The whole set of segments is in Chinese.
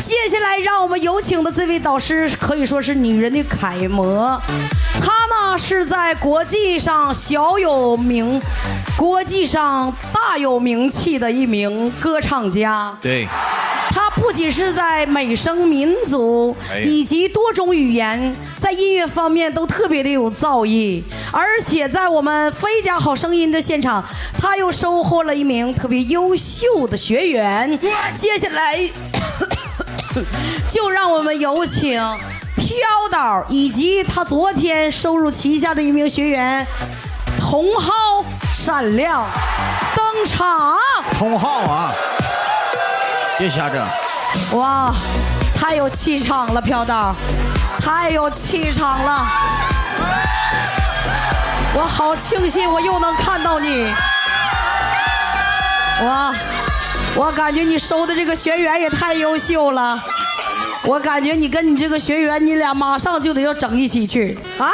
接下来，让我们有请的这位导师可以说是女人的楷模，她呢是在国际上小有名、国际上大有名气的一名歌唱家。对。他不仅是在美声民族以及多种语言，在音乐方面都特别的有造诣，而且在我们飞家好声音的现场，他又收获了一名特别优秀的学员。接下来就让我们有请飘导以及他昨天收入旗下的一名学员茼蒿闪亮登场。茼蒿啊！别瞎整！哇，太有气场了，飘导，太有气场了！我好庆幸我又能看到你。哇，我感觉你收的这个学员也太优秀了。我感觉你跟你这个学员，你俩马上就得要整一起去啊！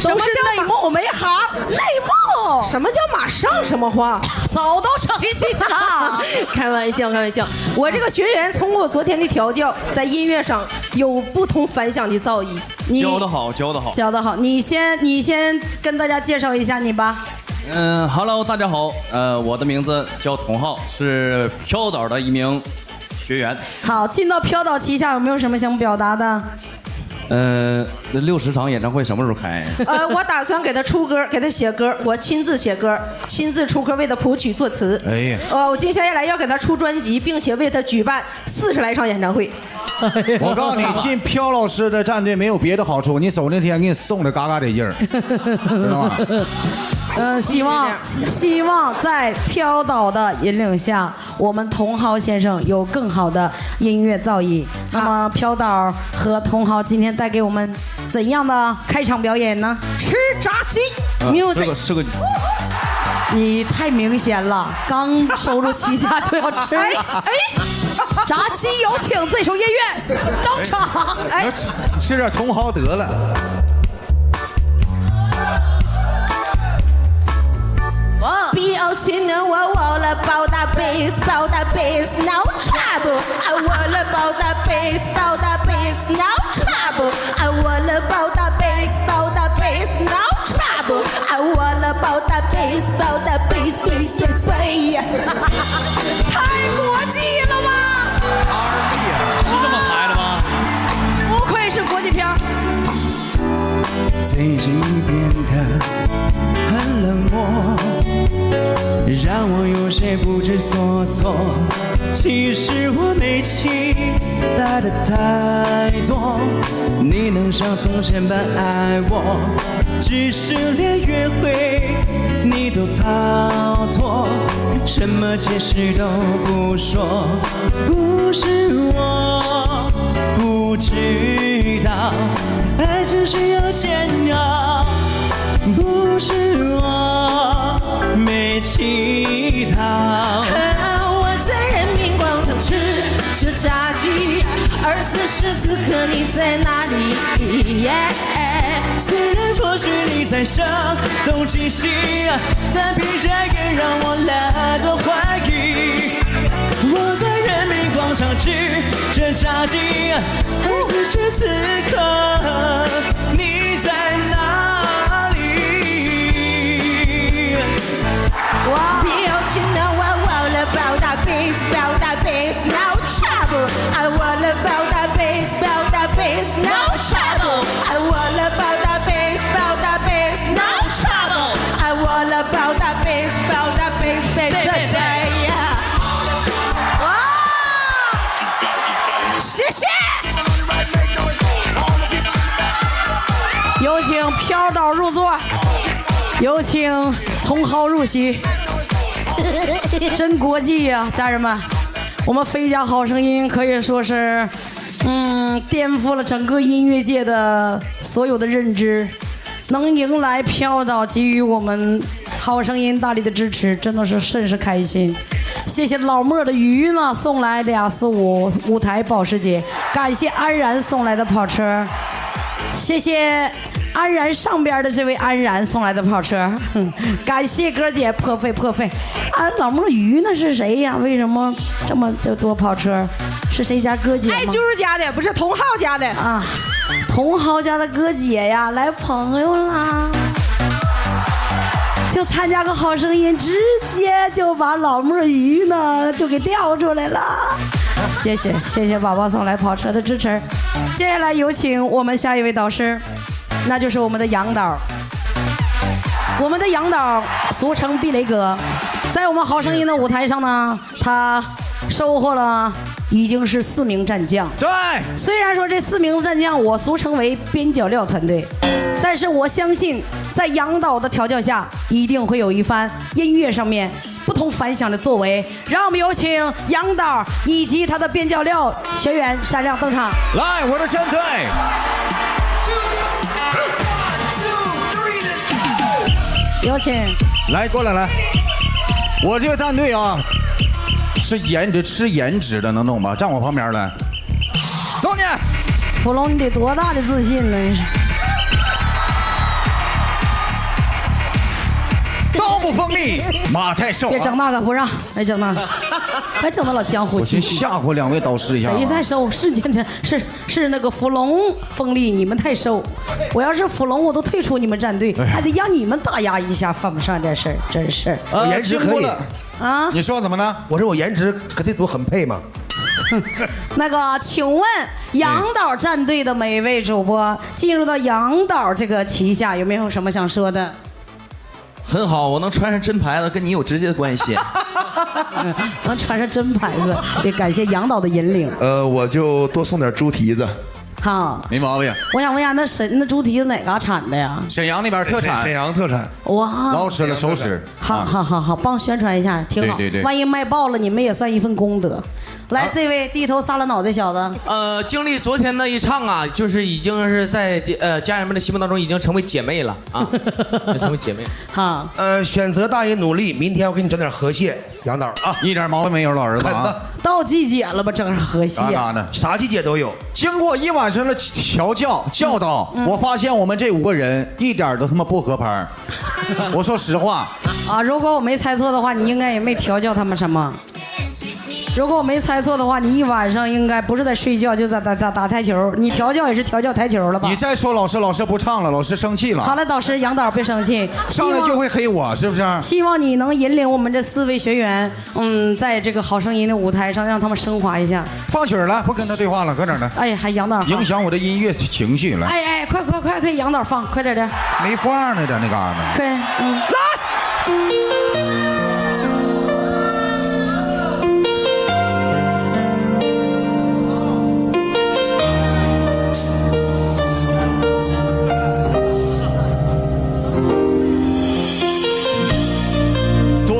都是内幕没行，内幕。什么叫马上？什么话？早都整一起了。开玩笑，开玩笑。我这个学员通过昨天的调教，在音乐上有不同凡响的造诣。教得好，教得好，教得好。你先跟大家介绍一下你吧。Hello， 大家好，我的名字叫茼蒿，是飘导的一名学员。好，进到飘导旗下，有没有什么想表达的？60场演唱会什么时候开？我打算给他出歌，给他写歌，我亲自写歌，亲自出歌，为他谱曲作词。哎呀，我接下来要给他出专辑，并且为他举办40来场演唱会。我告诉你，进飘老师的战队没有别的好处，你走那天给你送的嘎嘎得劲儿，知道吗？希望在飘导的引领下，我们茼蒿先生有更好的音乐造诣。那么飘导和茼蒿今天带给我们怎样的开场表演呢？吃炸鸡 ，music 是个。你太明显了，刚收入旗下就要吃。炸鸡，有请这首音乐登场。吃点茼蒿得了。表情呢，我忘了报大 bass，no trouble。I wanna 报大 bass，no trouble。I wanna 报大 bass，no trouble。I wanna 报大 bass，bass。太国际了吗？是这么排的吗？不愧是国际片。最近变得很冷漠，让我有些不知所措。其实我没期待的太多，你能像从前般爱我，只是连约会你都逃脱，什么解释都不说。不是我不知道，爱只需要煎熬，不是我没乞讨。我在人民广场吃着炸鸡，而此时此刻你在哪里？虽然或许你在声东击西，但疲倦也让我懒得怀疑。我在人民广场吃着炸鸡，而此时此刻你在哪里？表情呢，我忘了报大 bass，no trouble。I wanna 报大 bass，no trouble。I wanna 报大 bass，no trouble。I wanna 报大 bass，baby。哇！谢谢。有请飘导入座，有请茼蒿入席。真国际呀，家人们！我们飞家好声音可以说是，颠覆了整个音乐界的所有的认知。能迎来飘导给予我们好声音大力的支持，真的是甚是开心。谢谢老莫的鱼呢送来245舞台保时捷，感谢安然送来的跑车，谢谢安然上边的这位安然送来的跑车，感谢哥姐破费。老莫鱼那是谁呀？为什么这么多跑车？是谁家哥姐吗？哎，就是家的，不是同浩家的啊，同浩家的哥姐呀，来朋友啦。就参加个好声音，直接就把老墨鱼呢就给调出来了。谢谢宝宝送来跑车的支持。接下来有请我们下一位导师，那就是我们的杨导。我们的杨导俗称避雷哥，在我们好声音的舞台上呢，他收获了已经是4名战将。对，虽然说这4名战将我俗称为边角料团队，但是我相信在杨导的调教下，一定会有一番音乐上面不同凡响的作为。让我们有请杨导以及他的边角料学员闪亮登场。来，我的战队，有请。来过来来，我这个战队啊，是吃颜值的，能懂吧？站我旁边来，走你。福龙，你得多大的自信呢？刀不锋利，马太瘦。别整那个，不让，别整那个，别整那老江湖我先气息。吓唬2位导师一下。谁太瘦？是那个福龙锋利，你们太瘦。我要是福龙，我都退出你们战队，还得让你们打压一下，犯不上这事儿，真是。我颜值可以啊？你说怎么呢？我说我颜值跟这组很配吗？那个，请问杨导战队的每一位主播进入到杨导这个旗下，有没有什么想说的？很好，我能穿上真牌子，跟你有直接的关系。能穿上真牌子，也感谢杨导的引领。我就多送点猪蹄子。好，没毛病。我想问一下，那猪蹄子哪嘎产的呀？沈阳那边特产，沈阳特产。哇，老吃了熟食。好，帮宣传一下，挺好。对，万一卖爆了，你们也算一份功德。来，这位低头撒了脑袋小子，经历昨天的一唱啊，就是已经是在家人们的心目当中已经成为姐妹了啊，成为姐妹。好，选择大爷努力，明天我给你整点河蟹，杨导啊，一点毛病没有，老儿子啊。到季节了吧，整上河蟹。啥呢？啥季节都有。经过1晚上的调教教导，我发现我们这5个人一点都他妈不合拍。我说实话啊，如果我没猜错的话，你应该也没调教他们什么。如果我没猜错的话，你一晚上应该不是在睡觉，就在打台球。你调教也是调教台球了吧？你再说老师不唱了，老师生气了。好了，导师杨导别生气，上来就会黑我，是不是？希望你能引领我们这4位学员，在这个好声音的舞台上，让他们升华一下。放曲了，不跟他对话了，搁哪儿呢？哎，还杨导影响我的音乐情绪了。哎，快，杨导放，快点的。没话呢，在那嘎达。快，来。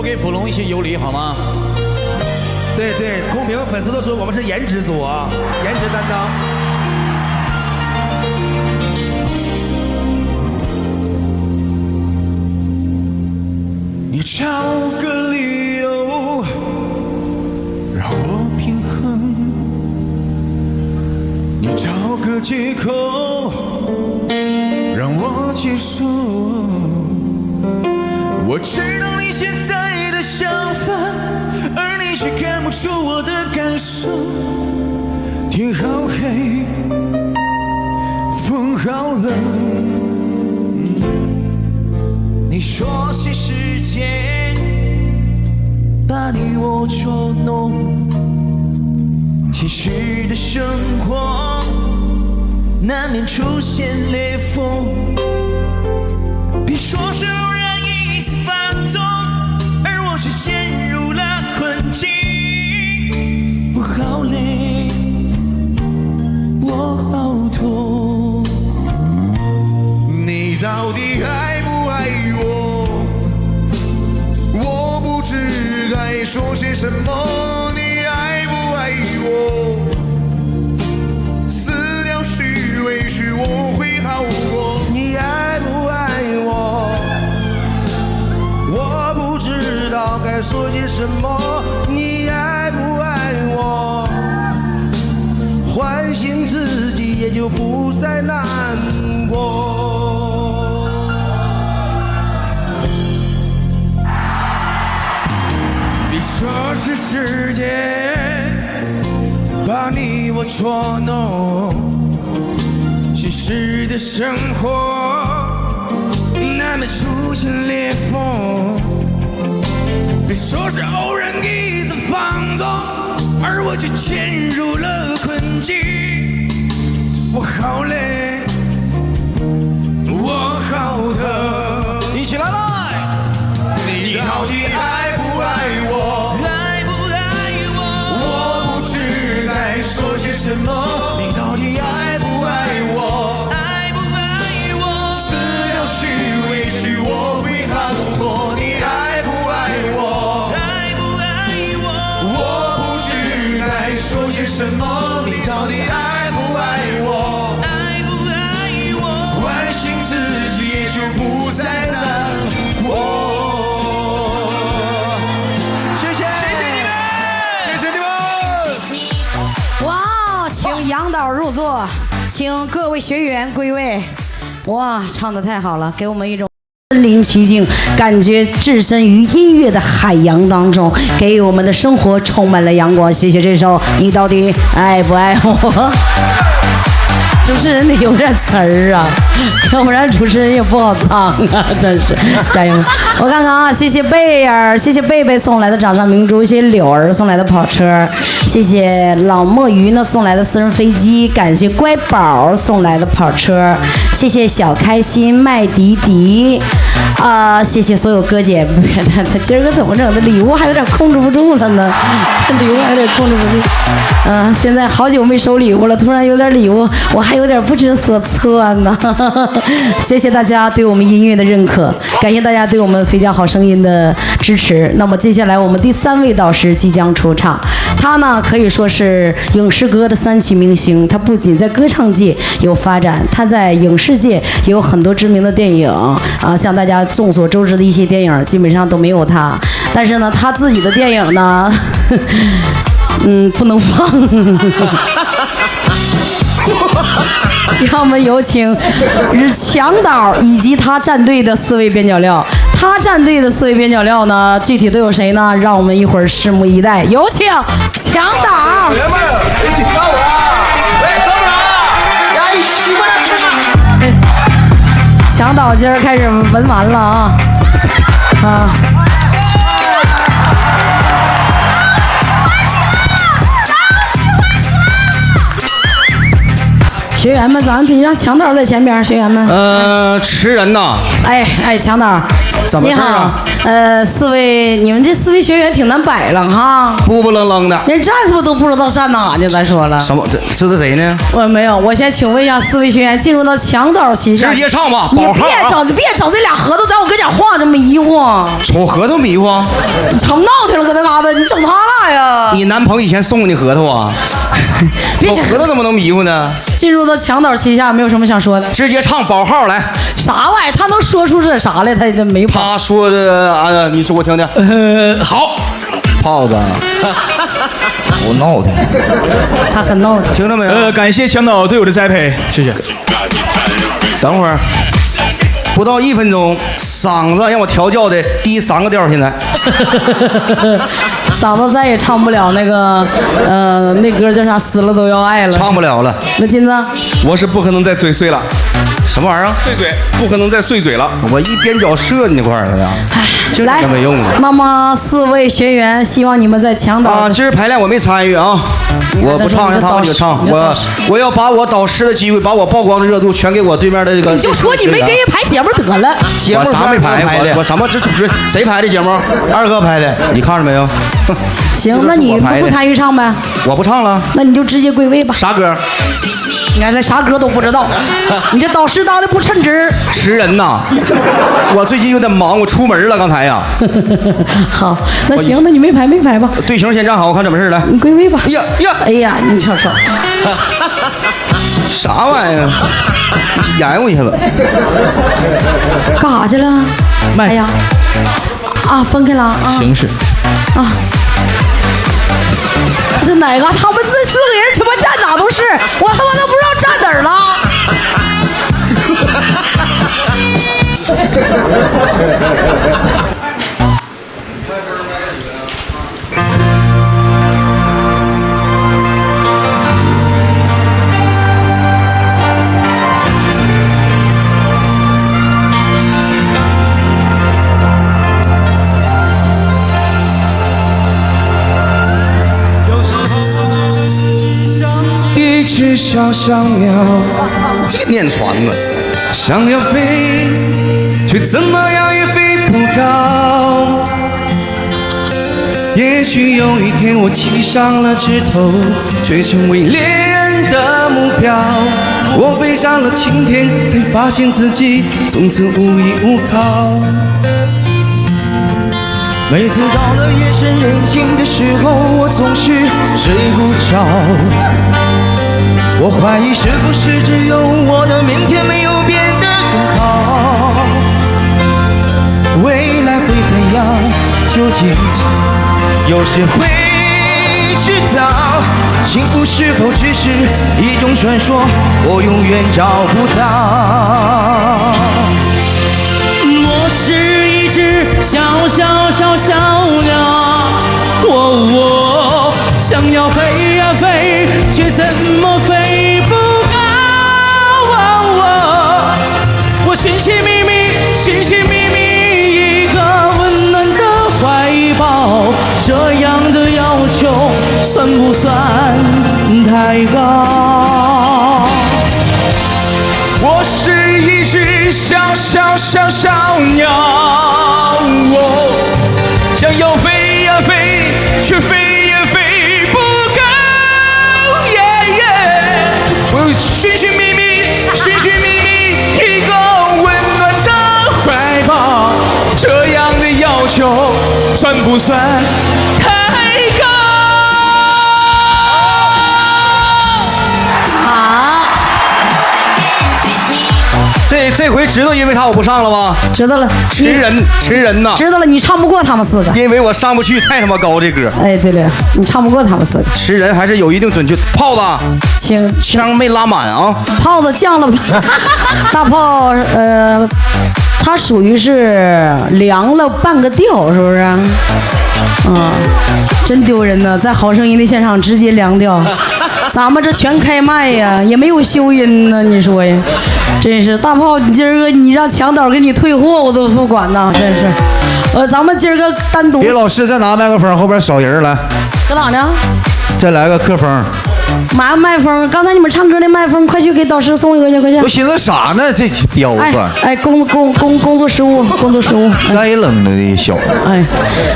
给福龙一些有礼好吗？对，公屏粉丝都说我们是颜值组啊，颜值担当。你找个理由让我平衡，你找个借口让我接受。我知道你现在的想法，而你却看不出我的感受。天好黑，风好冷，你说些时间把你我捉弄，其实的生活难免出现裂缝。别说是偶然一次放纵，而我却陷入了困境。我好累，我好痛。你到底爱不爱我？我不知该说些什么。你爱不爱我？撕掉虚伪时我会好过。你爱不爱我？我不知道该说些什么。你爱不爱我？唤醒自己也就不再难过。别说是时间把你我捉弄，现实的生活难免出现裂缝。别说是偶然一次放纵，而我却陷入了困境。我好累，我好疼，一起来来，你到底爱不爱我？爱不爱我？我不知该说些什么。你到底爱不爱我？爱不爱我？撕掉虚伪，是我会好过。你爱不爱我？爱不爱我？我不知该说些什么。你到底爱不爱我？爱不爱我？唤醒自己，也就不再难过。谢谢你们，谢谢你们。哇，请杨导入座，请各位学员归位。哇，唱得太好了，给我们一种身临其境，感觉置身于音乐的海洋当中，给我们的生活充满了阳光。谢谢这首《你到底爱不爱我》。主持人得有点词儿啊，要不然主持人也不好当啊，真是加油！我看看啊，谢谢贝儿，谢谢贝贝送来的掌上明珠，谢谢柳儿送来的跑车，谢谢老墨鱼呢送来的私人飞机，感谢乖宝送来的跑车，谢谢小开心麦迪迪，谢谢所有哥姐，他今儿个怎么整的？礼物还有点控制不住了呢，礼物还有点控制不住。现在好久没收礼物了，突然有点礼物，我还有点不知所措呢。谢谢大家对我们音乐的认可，感谢大家对我们肥家好声音的支持。那么接下来我们第3位导师即将出场，他呢可以说是影视歌的3期明星，他不仅在歌唱界有发展，他在影视界也有很多知名的电影像大家众所周知的一些电影基本上都没有他，但是呢他自己的电影呢不能放。让我们有请强导以及他战队的4位边角料。他战队的4位边角料呢，具体都有谁呢？让我们一会儿拭目以待。有请强导。学员们一起跳舞啊！喂，哥们儿，呀，一起过来吃吃。强导今儿开始文玩了啊！学员们，咱得让强导在前边。学员们，吃人呐！哎，强导，怎么你好，4位，你们这4位学员挺难摆了哈，不不愣愣的。连站是不是都不知道站哪去？咱说了，什么？这是的谁呢？我没有，我先请问一下4位学员，进入到强导旗下，直接唱吧，你保号啊！别找这俩核桃在我跟前晃这么迷糊，瞅核桃迷糊，成闹腾了搁那嘎达，你整他俩呀？你男朋友以前送过你核桃啊？别瞅核桃怎么能迷糊呢？进入到强导旗下，没有什么想说的。直接唱保号来。啥玩意儿？他能说出这啥来？他这没跑。他说的你说我听听。好，炮子，我闹腾，他很闹腾。听着没有？感谢强导对我的栽培，谢谢。等会儿，不到1分钟，嗓子让我调教的低3个调，现在。嗓子再也唱不了那个，那歌叫啥？死了都要爱了。唱不了了。那金子，我是不可能再嘴碎了，什么玩意儿？碎嘴，不可能再碎嘴了。我一边角射你那块儿了呀，这来个没用的。那么4位学员，希望你们在强导啊，今儿排练我没参与啊，我不唱，让他们就唱。我要把我导师的机会，把我曝光的热度全给我对面的这个。你就说你没给人排节目得了。节目啥没排？我什么这谁排的节目？二哥排的，你看着没有？行，那你不参与唱呗？我不唱了，那你就直接归位吧。啥歌？你看这啥歌都不知道，你这导师当的不称职。识人呐！我最近有点忙，我出门了刚才呀。好，那行，那你没排吧？队形先站好，我看怎么事来。你归位吧。哎呀，你瞅瞅，啥玩意儿？演我一下子。干啥去了？哎呀，分开了啊。形式。啊。这哪个？他们这4个人他妈站哪都是，我他妈都不知道站哪儿了。只小小鸟，这个念传了。想要飞，却怎么样也飞不高。也许有一天我栖上了枝头，却成为猎人的目标。我飞上了青天，才发现自己从此无依无靠。每次到了夜深人静的时候，我总是睡不着。我怀疑是不是只有我的明天没有变得更好？未来会怎样？究竟有谁会知道？幸福是否只是一种传说？我永远找不到。我是一只小鸟，我想要飞呀飞，却怎么飞不高。我寻寻觅觅一个温暖的怀抱，这样的要求算不算太高？我是一只小鸟，想要飞呀飞，却飞也飞不高。我寻寻觅觅一个温暖的怀抱，这样的要求算不算太高？这回知道因为啥我不上了吗？知道了，吃人呐！知道了，你唱不过他们四个。因为我上不去，太他妈高这歌。哎，对了，你唱不过他们四个。吃人还是有一定准确。炮子，枪没拉满啊！炮子降了吧？大炮，它属于是凉了半个调，是不是？真丢人呢，在好声音的现场直接凉调，咱们这全开麦呀，也没有修音呢，你说呀？真是大炮，你今儿个你让强导给你退货，我都不管呐，真是。咱们今儿个单独。别老师再拿麦克风，后边少人来。搁哪呢？再来个克风。买个麦风，刚才你们唱歌的麦风，快去给导师送一个去，快去。我寻思啥呢？这彪子。工作失误。再冷了的小。哎，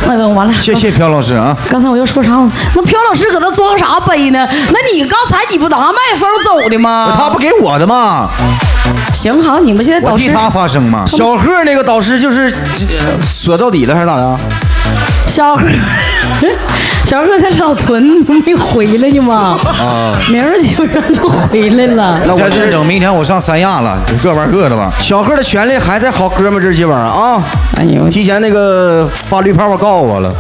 那个完了。谢谢朴老师啊。刚才我要说啥？那朴老师搁那装啥杯呢？那你刚才你不拿麦风走的吗？他不给我的吗？行好，你们现在导师。我替他发声吗？小贺那个导师就是锁到底了还是咋的？小贺在老屯没回来呢吗？明儿基本上就回来了。那我这整，明天我上三亚了，各玩各的吧。小贺的权利还在好哥们这基本上啊。哎呦，提前那个发绿泡泡告我了。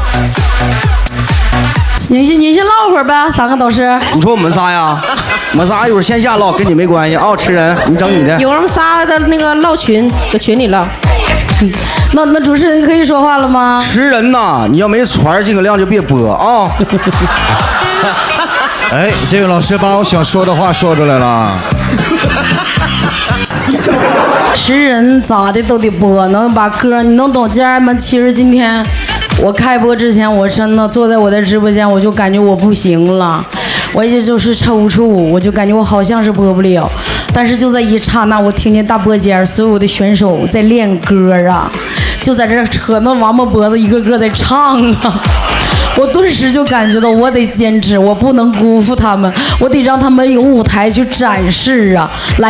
你先唠会儿呗，三个导师。你说我们仨呀？我们仨一会儿线下唠，跟你没关系啊。吃人，你整你的。有人仨的那个唠群，搁群里唠。那主持人可以说话了吗？吃人呐！你要没传这个量就别播啊。哎，这位老师把我想说的话说出来了。吃人咋的都得播，能把歌你能懂？家人们，其实今天我开播之前，我真的坐在我的直播间，我就感觉我不行了，我也就是抽搐，我就感觉我好像是播不了。但是就在一刹那，我听见大播间所有的选手在练歌啊，就在这扯那王八脖子，一个个在唱啊。我顿时就感觉到我得坚持，我不能辜负他们，我得让他们有舞台去展示啊！来